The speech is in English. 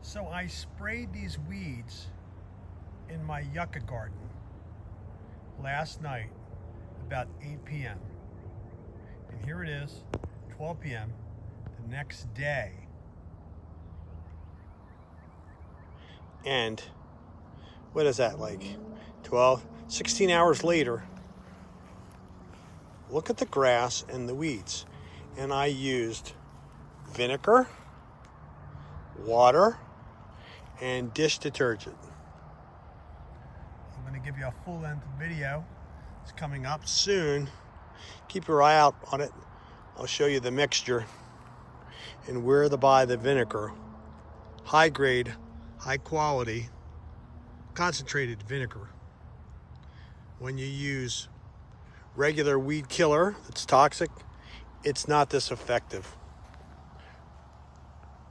So I sprayed these weeds in my yucca garden last night about 8 p.m. And here it is, 12 p.m. the next day. And what is that, like 16 hours later? Look at the grass and the weeds. And I used vinegar, water, and dish detergent. I'm going to give you a full-length video. It's coming up soon. Keep your eye out on it. I'll show you the mixture and where to buy the vinegar. High grade, high quality, concentrated vinegar. When you use regular weed killer that's toxic, it's not this effective.